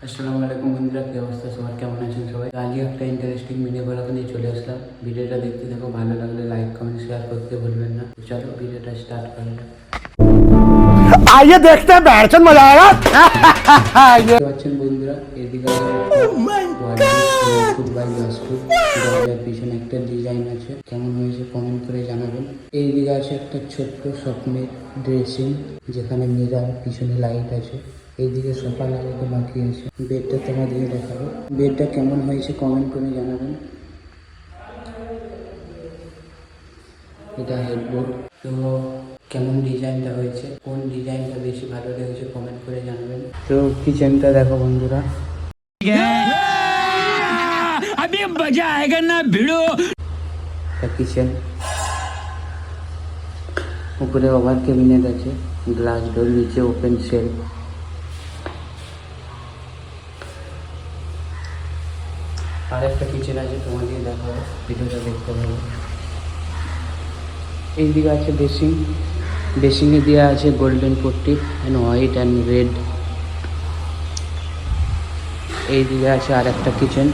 আসসালামু আলাইকুম বন্ধুরা, কি অবস্থা সবার, কেমন আছেন সবাই? আজকে একটা ইন্টারেস্টিং ভিডিও বানাতে নিয়ে চলে আসলাম। ভিডিওটা দেখতে দেখো, ভালো লাগলে লাইক কমেন্ট শেয়ার করতে ভুলবেন না। চলো ভিডিওটা স্টার্ট করা যাক। आइए देखते हैं बैठन मजा आएगा। পাচ্ছেন বন্ধুরা, এদিকে দরজার পিছনে একটা ডিজাইন আছে, কেমন হয়েছে কমেন্ট করে জানাবেন। এইদিকে আছে একটা ছোট্ট স্বপ্নের ড্রেসিং, যেখানে মিরার, পিছনে লাইট আছে। এইদিকে সোফা লাগাতে বাকি আছে। বেডটা তোমাদেরকে দেখাবো, বেডটা কেমন হয়েছে কমেন্ট করে জানাবেন। এটা হেডবোর্ড। তো কেমন ডিজাইনটা হয়েছে, কোন ডিজাইনটা বেশি ভালো লেগেছে কমেন্ট করে জানাবেন। তো কিচেনটা দেখো বন্ধুরা, अभी मजा आएगा ना भिड़ो। কিচেন, উপরে ওভার ক্যাবিনেট আছে, গ্লাস ডোর, নিচে ওপেন শেলফ। আর একটা কিচেন আছে, তোমাদের দেখাবো, ভিডিওটা দেখতে হবে। এইদিকে আছে বেসিং, বেসিংয়ে দেওয়া আছে golden Patti and white and red. এইদিকে আছে আর একটা কিচেন,